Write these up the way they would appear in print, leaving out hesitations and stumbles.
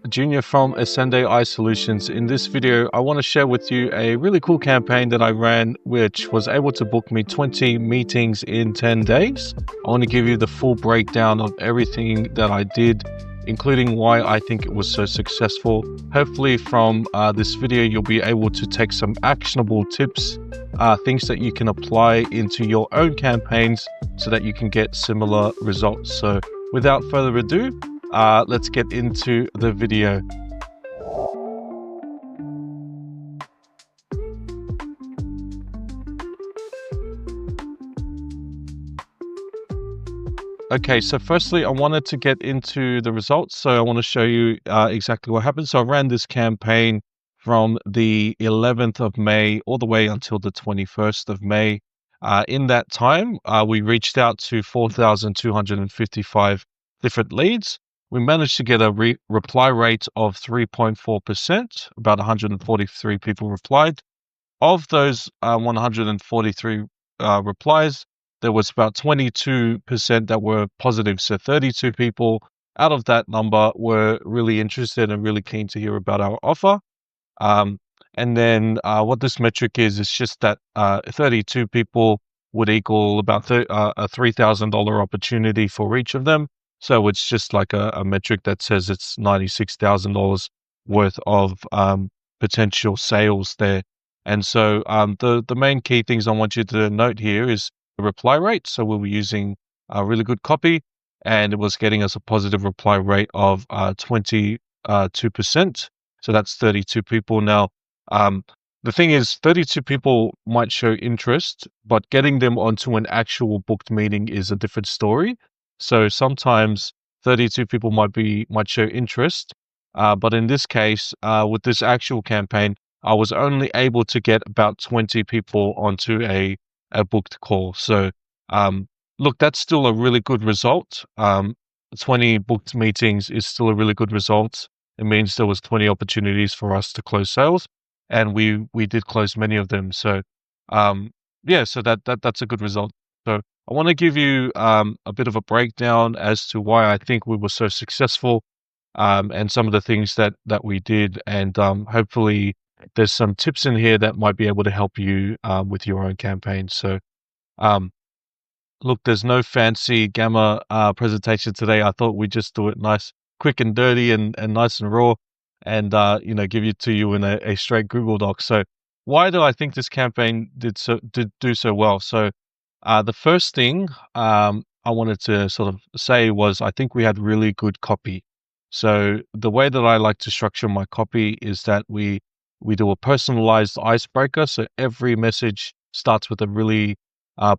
Junior from Ascend AI Solutions. In this video, I want to share with you a really cool campaign that I ran, which was able to book me 20 meetings in 10 days. I want to give you the full breakdown of everything that I did, including why I think it was so successful. Hopefully from this video, you'll be able to take some actionable tips, things that you can apply into your own campaigns so that you can get similar results. So without further ado, let's get into the video. Okay, so firstly, I wanted to get into the results. So I want to show you exactly what happened. So I ran this campaign from the 11th of May all the way until the 21st of May. In that time, we reached out to 4,255 different leads. We managed to get a reply rate of 3.4%. About 143 people replied. Of those 143 replies, there was about 22% that were positive. So 32 people out of that number were really interested and really keen to hear about our offer. And then what this metric is just that 32 people would equal about a $3,000 opportunity for each of them. So it's just like a metric that says it's $96,000 worth of potential sales there. And so the main key things I want you to note here is the reply rate. So we were using a really good copy, and it was getting us a positive reply rate of 22%. So that's 32 people. Now, the thing is, 32 people might show interest, but getting them onto an actual booked meeting is a different story. So sometimes 32 people might show interest, but in this case, with this actual campaign, I was only able to get about 20 people onto a booked call. So, look, that's still a really good result. 20 booked meetings is still a really good result. It means there was 20 opportunities for us to close sales, and we did close many of them. So, yeah, so that's a good result. So I want to give you a bit of a breakdown as to why I think we were so successful, and some of the things that we did, and hopefully there's some tips in here that might be able to help you with your own campaign. So, um, look, there's no fancy Gamma presentation today. I thought we'd just do it nice, quick and dirty, and nice and raw, and give it to you in a straight Google Doc. So, why do I think this campaign did do so well? So, the first thing I wanted to sort of say was I think we had really good copy. So the way that I like to structure my copy is that we do a personalized icebreaker. So every message starts with a really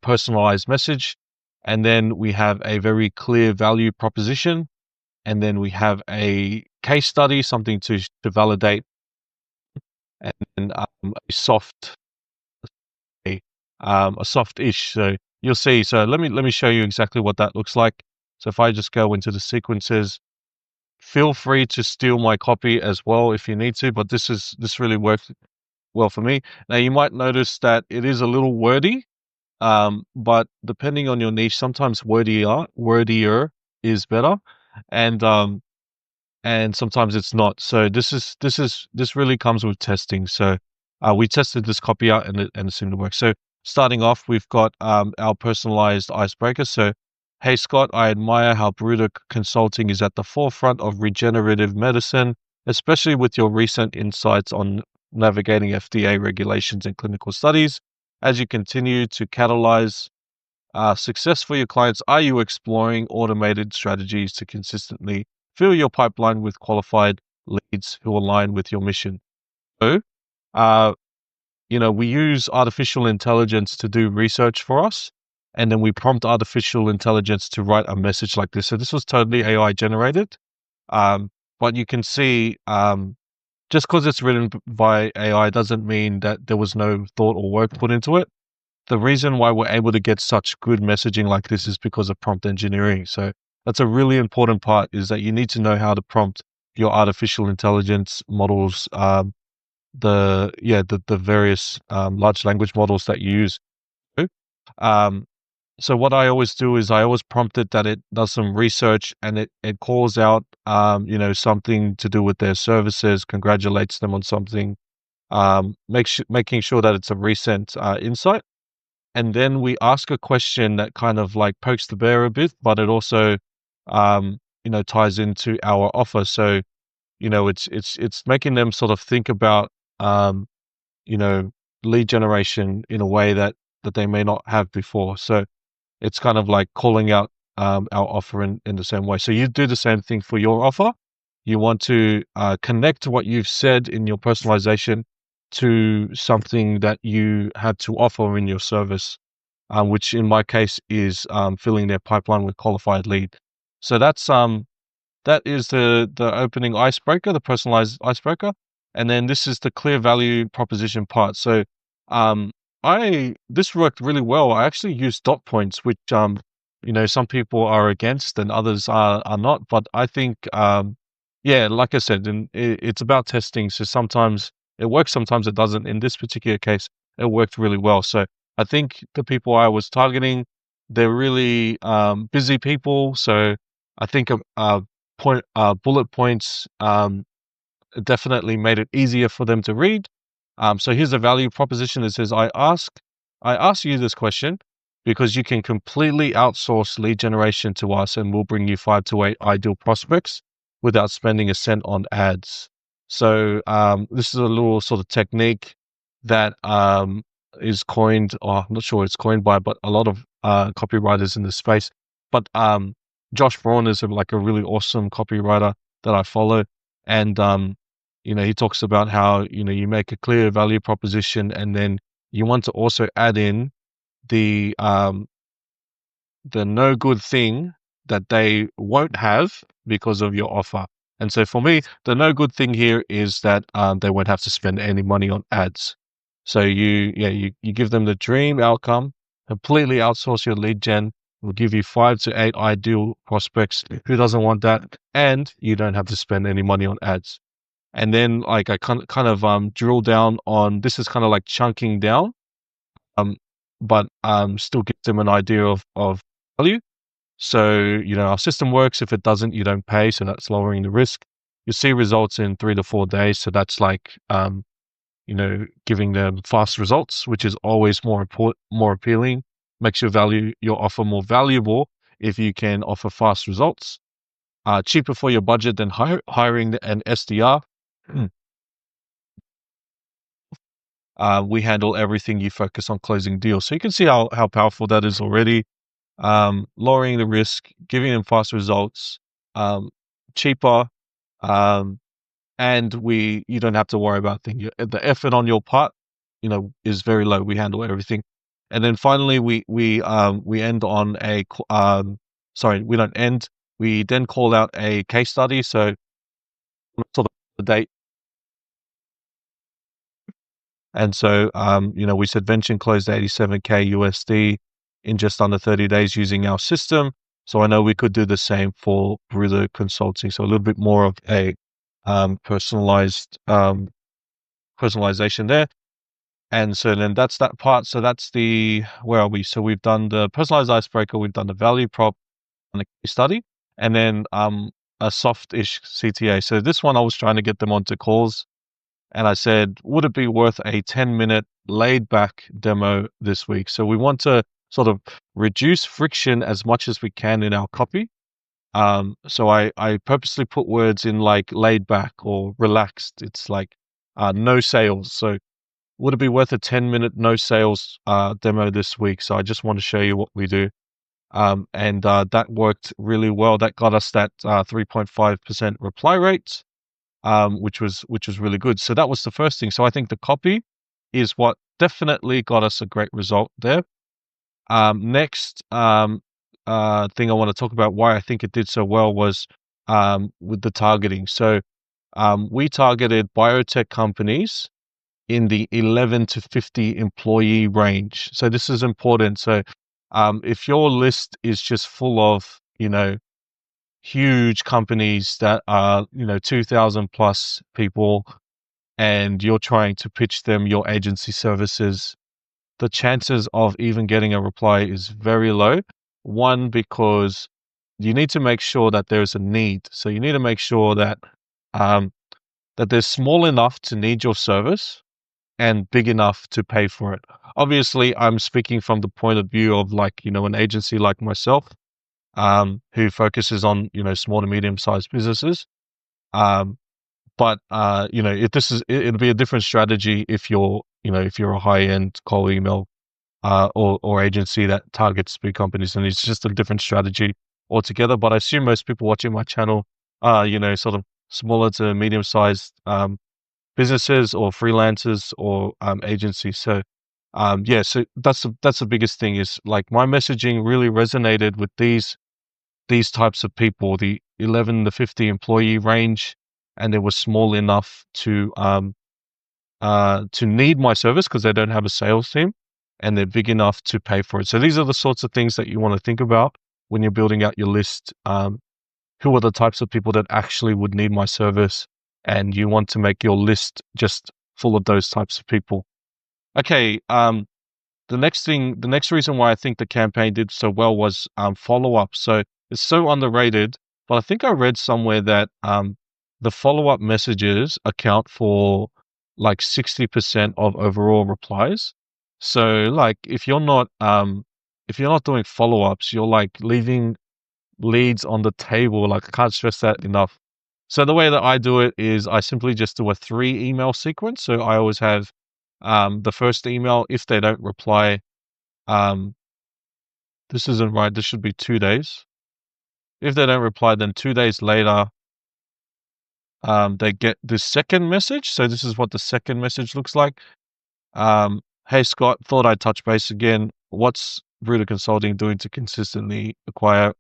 personalized message, and then we have a very clear value proposition, and then we have a case study, something to validate, and then a soft-ish. So you'll see. So let me show you exactly what that looks like. So if I just go into the sequences, feel free to steal my copy as well if you need to, but this really worked well for me. Now you might notice that it is a little wordy, but depending on your niche, sometimes wordier is better, and sometimes it's not. So this really comes with testing. So we tested this copy out, and it seemed to work. So starting off, we've got our personalized icebreaker. So, hey Scott, I admire how Bruder Consulting is at the forefront of regenerative medicine, especially with your recent insights on navigating FDA regulations and clinical studies. As you continue to catalyze success for your clients, are you exploring automated strategies to consistently fill your pipeline with qualified leads who align with your mission? So, we use artificial intelligence to do research for us, and then we prompt artificial intelligence to write a message like this. So this was totally AI generated. But you can see, just because it's written by AI doesn't mean that there was no thought or work put into it. The reason why we're able to get such good messaging like this is because of prompt engineering. So that's a really important part, is that you need to know how to prompt your artificial intelligence models, the various large language models that you use. Um, So what I always do is I always prompt it that it does some research and it calls out, something to do with their services, congratulates them on something, making sure that it's a recent insight. And then we ask a question that kind of like pokes the bear a bit, but it also, ties into our offer. So, it's making them sort of think about, um, you know, lead generation in a way that they may not have before. So it's kind of like calling out our offer in the same way. So you do the same thing for your offer. You want to connect what you've said in your personalization to something that you had to offer in your service, which in my case is filling their pipeline with qualified lead. So that is the opening icebreaker, the personalized icebreaker, and then this is the clear value proposition part. So, um, I this worked really well. I actually used dot points, which some people are against and others are not. But I think, yeah, like I said, and it's about testing. So sometimes it works, sometimes it doesn't. In this particular case, it worked really well. So I think the people I was targeting, they're really busy people. So I think bullet points definitely made it easier for them to read. So here's a value proposition that says, I ask you this question because you can completely outsource lead generation to us and we'll bring you 5 to 8 ideal prospects without spending a cent on ads. So this is a little sort of technique that is coined, or I'm not sure it's coined by, but a lot of copywriters in the space. But Josh Braun is like a really awesome copywriter that I follow. And he talks about how, you make a clear value proposition and then you want to also add in the no good thing that they won't have because of your offer. And so for me, the no good thing here is that they won't have to spend any money on ads. So you give them the dream outcome, completely outsource your lead gen. Will give you 5 to 8 ideal prospects. Who doesn't want that? And you don't have to spend any money on ads. And then like I kind of drill down on this is kind of like chunking down, um, but still gives them an idea of value. So, our system works. If it doesn't, you don't pay. So that's lowering the risk. You see results in 3 to 4 days. So that's like, giving them fast results, which is always more appealing. Makes your offer more valuable if you can offer fast results. Cheaper for your budget than hiring an SDR. We handle everything. You focus on closing deals. So you can see how powerful that is already. Lowering the risk, giving them fast results, cheaper, um, and you don't have to worry about things. The effort on your part, is very low. We handle everything, and then finally we end on sorry, we don't end. We then call out a case study. So sort of the date. And so, we said Venture closed 87K USD in just under 30 days using our system. So I know we could do the same for Brewer Consulting. So a little bit more of a personalized personalization there. And so then that's that part. So that's where are we? So we've done the personalized icebreaker, we've done the value prop and the case study, and then a soft-ish CTA. So this one I was trying to get them onto calls and I said, would it be worth a 10-minute laid back demo this week? So we want to sort of reduce friction as much as we can in our copy. So I purposely put words in like laid back or relaxed. It's like no sales. So would it be worth a 10-minute no sales demo this week? So I just want to show you what we do. And that worked really well. That got us that 3.5% reply rate, which was really good. So that was the first thing. So I think the copy is what definitely got us a great result there. Next thing I want to talk about why I think it did so well was with the targeting. So we targeted biotech companies in the 11 to 50 employee range. So this is important. So if your list is just full of, huge companies that are, 2,000 plus people, and you're trying to pitch them your agency services, the chances of even getting a reply is very low. One, because you need to make sure that there's a need. So you need to make sure um, that they're small enough to need your service and big enough to pay for it. Obviously, I'm speaking from the point of view of like, an agency like myself, who focuses on, small to medium sized businesses. Um, but if this is, it'll be a different strategy if you're a high end cold email or agency that targets big companies, and it's just a different strategy altogether. But I assume most people watching my channel are, sort of smaller to medium sized businesses or freelancers or agencies. So yeah, so that's the biggest thing is like my messaging really resonated with these types of people, the 11 to 50 employee range, and they were small enough to need my service because they don't have a sales team, and they're big enough to pay for it. So these are the sorts of things that you want to think about when you're building out your list. Who are the types of people that actually would need my service? And you want to make your list just full of those types of people. Okay. The next reason why I think the campaign did so well was follow up. So it's so underrated, but I think I read somewhere that the follow up messages account for like 60% of overall replies. So like if you're not doing follow ups, you're like leaving leads on the table. Like I can't stress that enough. So the way that I do it is I simply just do a 3 email sequence. So I always have the first email. If they don't reply, um, this isn't right. This should be 2 days. If they don't reply, then 2 days later, they get the second message. So this is what the second message looks like. Hey Scott, thought I'd touch base again. What's Bruder Consulting doing to consistently acquire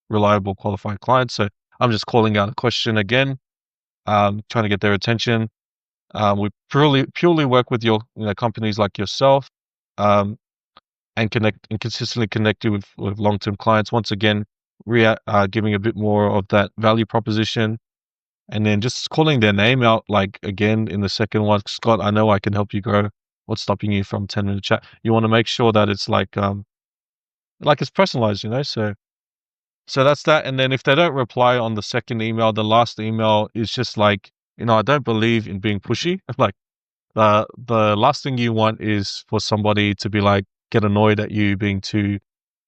reliable, qualified clients? So I'm just calling out a question again, trying to get their attention. We purely work with your companies like yourself, um, and connect and consistently connect you with long-term clients. Once again, giving a bit more of that value proposition, and then just calling their name out like again in the second one. Scott, I know I can help you grow. What's stopping you from 10-minute chat? You want to make sure that it's like it's personalized, so that's that. And then if they don't reply on the second email, the last email is just like, I don't believe in being pushy. Like the last thing you want is for somebody to be like, get annoyed at you being too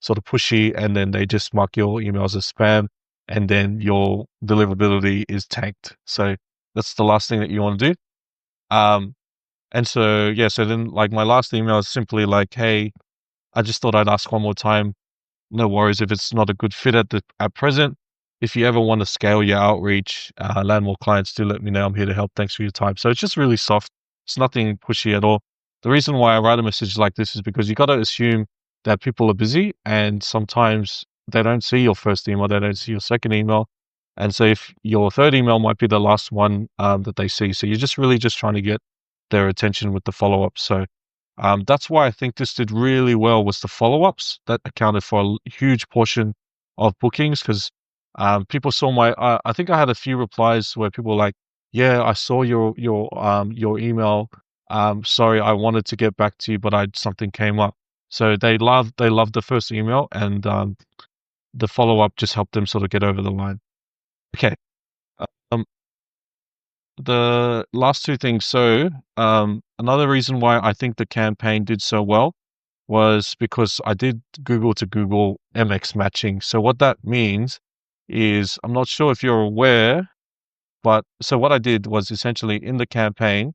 sort of pushy, and then they just mark your emails as spam, and then your deliverability is tanked. So that's the last thing that you want to do. Um, and so, yeah, so then like my last email is simply like, hey, I just thought I'd ask one more time. No worries if it's not a good fit at present. If you ever want to scale your outreach, land more clients, do let me know. I'm here to help. Thanks for your time. So it's just really soft. It's nothing pushy at all. The reason why I write a message like this is because you got to assume that people are busy, and sometimes they don't see your first email, they don't see your second email. And so if your third email might be the last one that they see. So you're just really just trying to get their attention with the follow-up. So that's why I think this did really well, was the follow-ups that accounted for a huge portion of bookings, because people saw I think I had a few replies where people were like, yeah, I saw your email. Sorry, I wanted to get back to you, but something came up. So they loved the first email, and the follow-up just helped them sort of get over the line. Okay. Um, the last two things. So, another reason why I think the campaign did so well was because I did Google to Google MX matching. So what that means is, I'm not sure if you're aware, but so what I did was essentially in the campaign,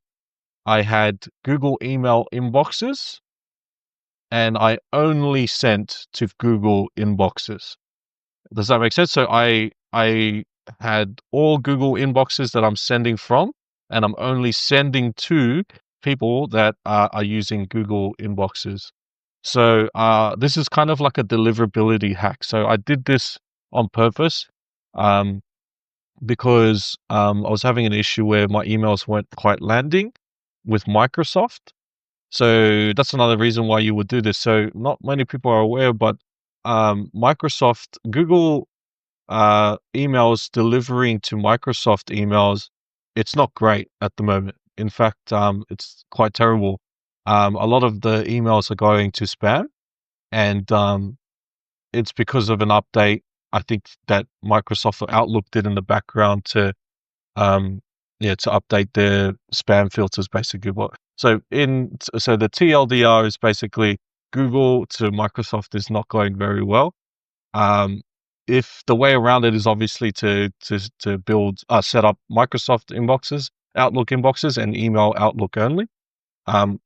I had Google email inboxes, and I only sent to Google inboxes. Does that make sense? So I had all Google inboxes that I'm sending from, and I'm only sending to people that are using Google inboxes. So this is kind of like a deliverability hack. So I did this on purpose, um, because I was having an issue where my emails weren't quite landing with Microsoft. So that's another reason why you would do this. So not many people are aware, but Google emails delivering to Microsoft emails, it's not great at the moment. In fact, it's quite terrible. a lot of the emails are going to spam, and it's because of an update I think that Microsoft Outlook did in the background to um, to update their spam filters, basically. So the TLDR is basically Google to Microsoft is not going very well. Um, if the way around it is obviously to build set up Microsoft inboxes, Outlook inboxes, and email Outlook only. Um,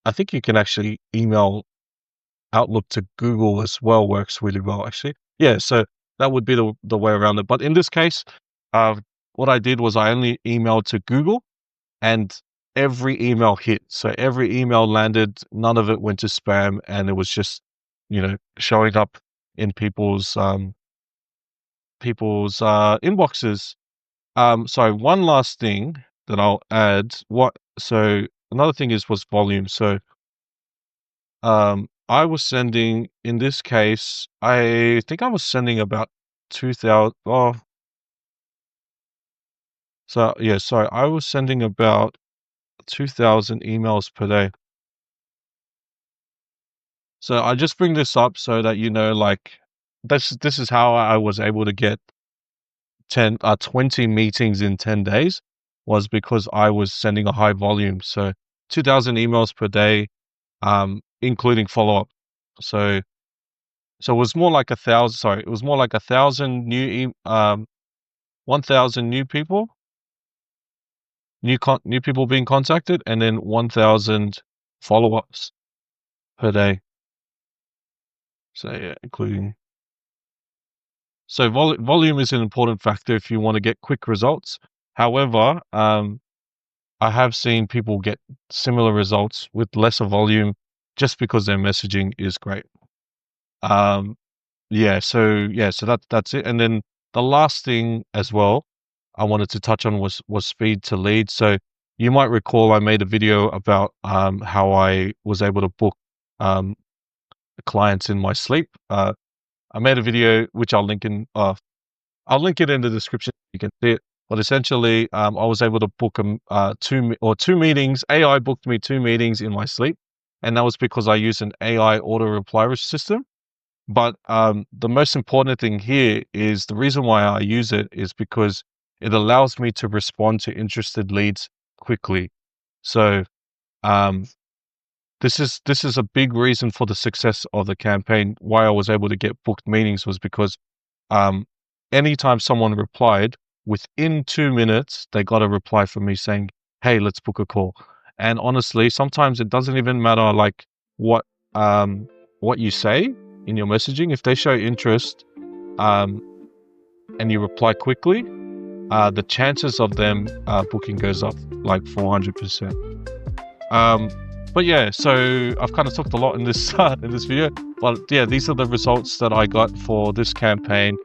I think you can actually email Outlook to Google as well, works really well actually. Yeah, so that would be the way around it. But in this case, uh, what I did was I only emailed to Google, and every email hit. So every email landed, none of it went to spam, and it was just, showing up in people's inboxes. So one last thing that I'll add. So another thing was volume. So I was sending, in this case, I think I was sending about 2,000. Oh, so yeah, sorry, I was sending about 2,000 emails per day. So I just bring this up so that like this is how I was able to get 20 meetings in 10 days, was because I was sending a high volume. So 2,000 emails per day, including follow-up. So it was more like 1,000. Sorry, it was more like 1,000 1,000 new people being contacted, and then 1,000 follow-ups per day. So yeah, including. So volume is an important factor if you want to get quick results. However, I have seen people get similar results with lesser volume just because their messaging is great. Um, so that's it. And then the last thing as well I wanted to touch on was speed to lead. So you might recall I made a video about how I was able to book um, clients in my sleep. I made a video which I'll link it in the description. You can see it. But essentially, I was able to book two meetings. AI booked me 2 meetings in my sleep, and that was because I used an AI auto reply system. But the most important thing here is the reason why I use it is because it allows me to respond to interested leads quickly. So um, this is a big reason for the success of the campaign. Why I was able to get booked meetings was because um, anytime someone replied, within 2 minutes, they got a reply from me saying, "Hey, let's book a call." And honestly, sometimes it doesn't even matter like what what you say in your messaging. If they show interest um, and you reply quickly, the chances of them booking goes up like 400%. Um, but yeah, so I've kind of talked a lot in this in this video, but yeah, these are the results that I got for this campaign.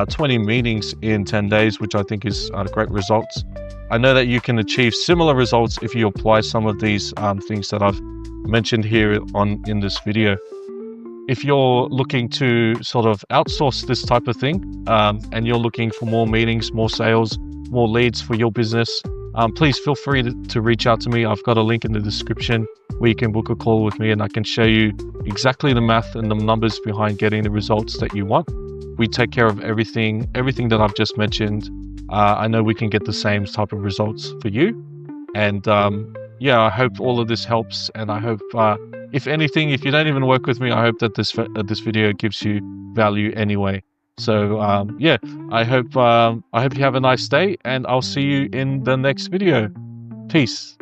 20 meetings in 10 days, which I think is great results. I know that you can achieve similar results if you apply some of these things that I've mentioned here in this video. If you're looking to sort of outsource this type of thing, and you're looking for more meetings, more sales, more leads for your business, please feel free to reach out to me. I've got a link in the description where you can book a call with me, and I can show you exactly the math and the numbers behind getting the results that you want. We take care of everything that I've just mentioned. I know we can get the same type of results for you. And yeah, I hope all of this helps. And I hope, if anything, if you don't even work with me, I hope that this video gives you value anyway. So yeah, I hope you have a nice day, and I'll see you in the next video. Peace.